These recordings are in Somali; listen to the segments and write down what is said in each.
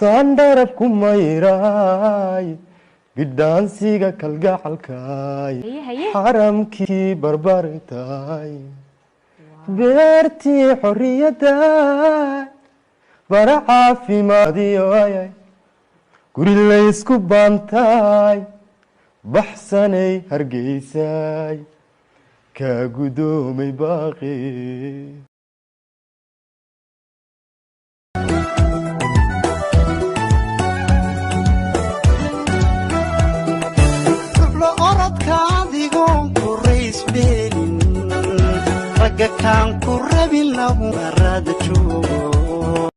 taandarabku mayraay bidhaansiga kalgacalkaay xaramkii barbartaay beertii xorriyadaay bara caafimaadiyoayay guri laysku baantaay baxsanay hargeysaay kaa gudoomay baaqi kan ku rabin lagu arada joogo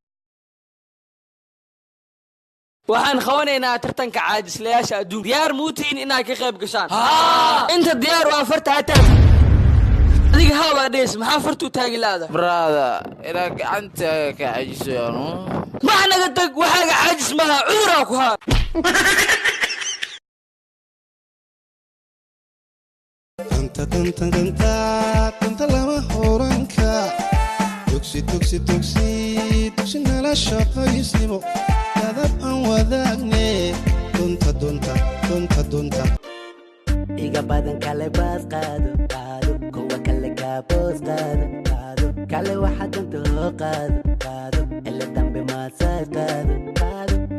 waxaan qabanaynaa tartanka caadislayaasha adduunka diyaar muutiin inaad ka qayb gashaan inta diyaar waa farta hataa adiga hawa dhees maxaa fartu taagi laada brother ila gacanta ka cajisaano ma naga tag waxaaga caajis ma cudura ku ha tanta lama horanka tugsi nala shaqaysnimo kadab aan wadaagne dunta iga badan kale baas qaado kuwa kale kaaboos qaado kale waxa dunta qaado ila dambe maasaas qaado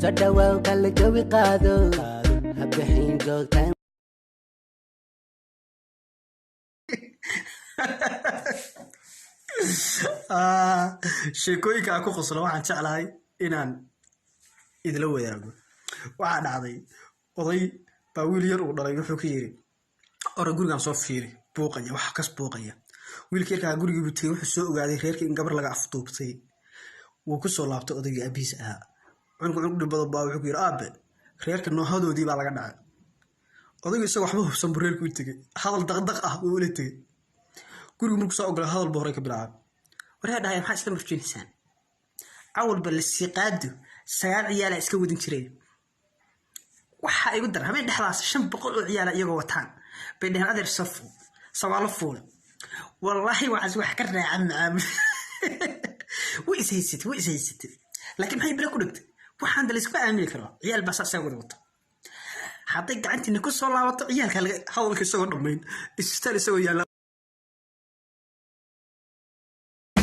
soo dhawaaw kale jawi qaado habixin joogtaan sheekooyinka aan ku qoslo waxaan jeclahay inaan idila wadaago waxaa dhacday oday baa wiil yar uu dhalay wuxuu ka yiri ora gurigaan soo fiiri buuqaya wax kas buuqaya wiilka yarkaa gurigii buu tegey wuxuu soo ogaaday reerkii in gabar laga afduubtay wuu ku soo laabtay odaygii abiis ahaa cunug dhibado baa wuxuu ku yiri aabe reerka noohadoodii baa laga dhacay odaygu isagoo waxba hubsan buu reerkii u tegey hadal daqdaq ah buu ula tegey gurigu markuu soo ogolay hadal buu horey ka bilaabay waraa dhahay maxaa iska marjinaysaan awalba la siiqaado 9 ciyaal iska wadin jiray waxa igu dar habeen dhexdaas 500 oo ciyaal iyagoo wataan bay dhahan adeer safu sawaalo fuul wallahi wax ka raacan macaamil way ishaysatay laakiin maxay bila ku dhigtay waxaan dal isku aamini karo ciyaal baa saas wada wato haday gacantina ku soo laabato ciyaalka hadalka isagoo dhamayn istaan isagoo yaala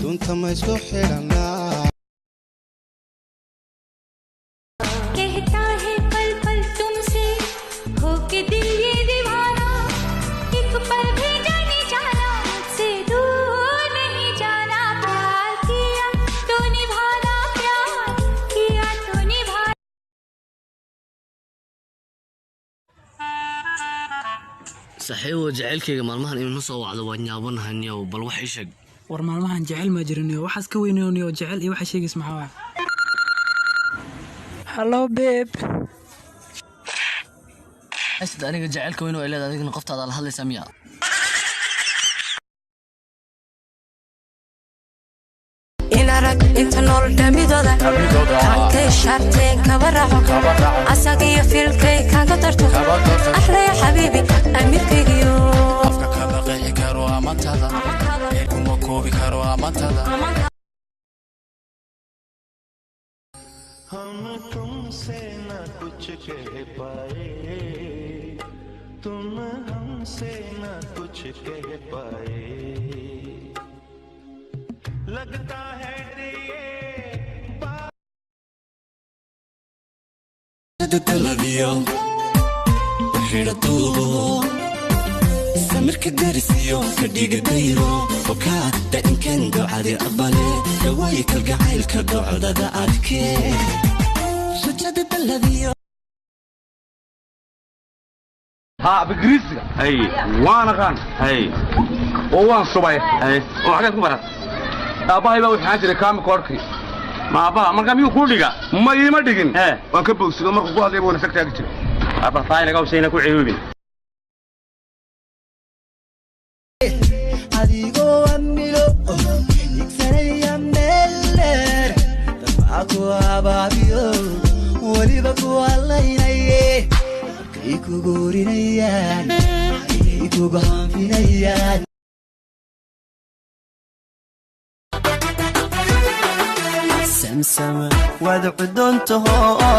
dunta ma isku xiranaa कहता है पल पल तुमसे होके दिल ये दीवाना एक पल भी नहीं जाना मुझसे दूर नहीं जाना प्यार किया तो निभाना प्यार किया तो निभाना صحيح وجعلكيga maalmahan inuu soo wacdo waan yaabanahay bal wax ii sheeg war maalmahan jecel ma jirinayo waxaas ka weynayo jecel iyo waxa sheegis maxaa ah hello babe asad aniga jecelka weyn oo ay leedahay adigna qoftaada la hadlaysaa miya inarag inta nool damidooda tagtay sharteen kabaraco asagiyo filkay kaga darto axla ya xabiibi amirkaygiyo afka kala qeexi karo amantada kuma koobi karo amantada हम तुमसे न कुछ कह पाए तुम हमसे न कुछ कह पाए लगता है samirka darisiyo kadhiga dayro okaada inkan ducadi aqbale dawaayi kalgacaylka docdada adkee rajada daladiyo ها بجريسك هاي وانا كان هاي وان صباي هاي وحاجات كبرت اباي بقى وحاجه كام كوركي ما ابا marka miyu ku dhiga ma iima dhigin waan ka bogsido markuu ku hadlay boona sagtaag jiro aba faayna ka usayna ku ciibin adigo amilo iksanaya meller tabaku ababiyo waliba ku alaynaye iku goorinayaan iku gaanfinayaan سمسم ودعدنته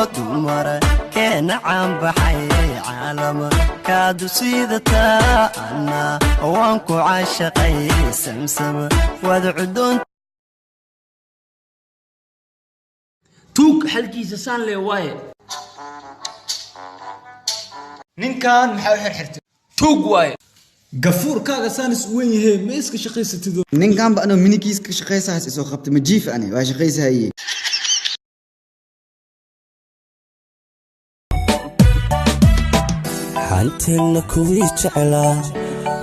دمر كان عم بحي عالم كادو سيدتا أنا وانكو عاشقي سمسم ودعدنته توك حلقيسا سان لي واي ninkan maxaa u xirxirtay توك واي gafuurkaaga saan is weyn yahay ma iska shaqaysatido ninkan ba anoo minikiis ka shaqaysahaas isoo qabtay ma jiif ani waa shaqaysahaye xanteena kuwii jeclaa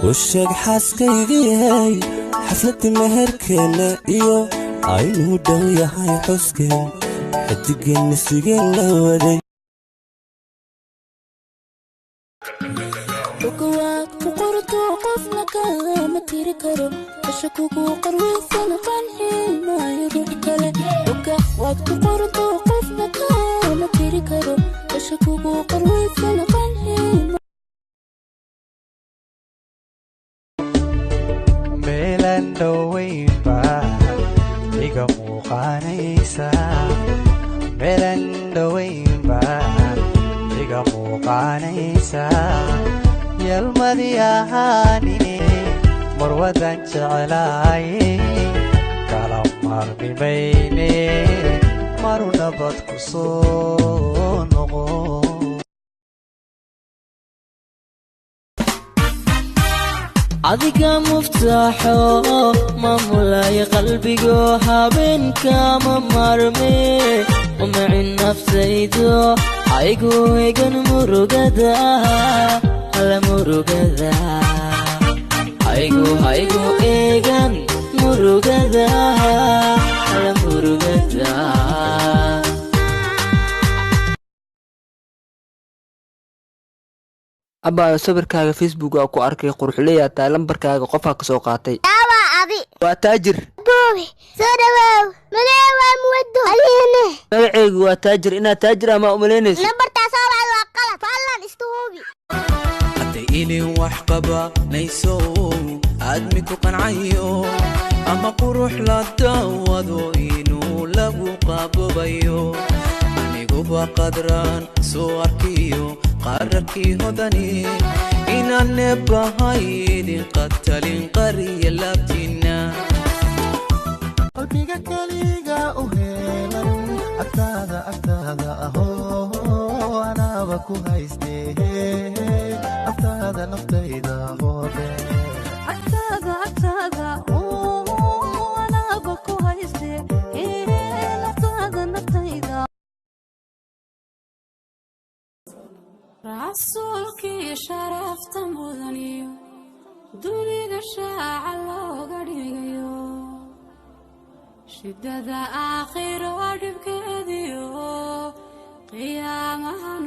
u sheeg xaaskaygiyay xafladda meherkeena iyo aynuu dhow yahay xuskeen xidigeenna sigeen la waday وكواك وقرطو قفنا ما تيري كرو أشكوكو قرويسان قنحي ما يروح كلا وكواك وقرطو قفنا ما تيري كرو أشكوكو قرويسان قنحي meelan dhawaynba iga muuqanaysa meelan dhawaynba iga muuqanaysa yalmadii ahaanine marwadan jeclaaye kala marmimayne maru nabad ku soo noqo adiga muftaaxo maamulaya qalbigo habeenka ma marme umacin naftaydo aygu egan murugada ala murugada aygu egan murugada ala murugada abaayo sawirkaaga facebook aa ku arkay qurxuleeyaa taa lambarkaaga qofaa ka soo qaatay abi waa taajir boobi soo dhawow malee waa muwado aliine magacaygu waa taajir inaad taajir ama umaleynayso lambartaas oo baa waa qalad fadlan istuhubi hadday ilin wax qabanayso aadmi ku qancayo ama qurux la daawado inuu lagu qabobayo aniguba qadraan soo arkiyo qararkii hodani inaan neebahay idin qatalin qariya laabtiina qalbiga kaliga u heelan agtaada ahoo anaaba ku haystee agtaada naftayda hoode agtaada anaaba ku haystee agtaada naftayda rasuulkii sharafta mudaniyo dunida shaaca looga dhigayo shidada aakhiro dhibkeediyo qiyaamahan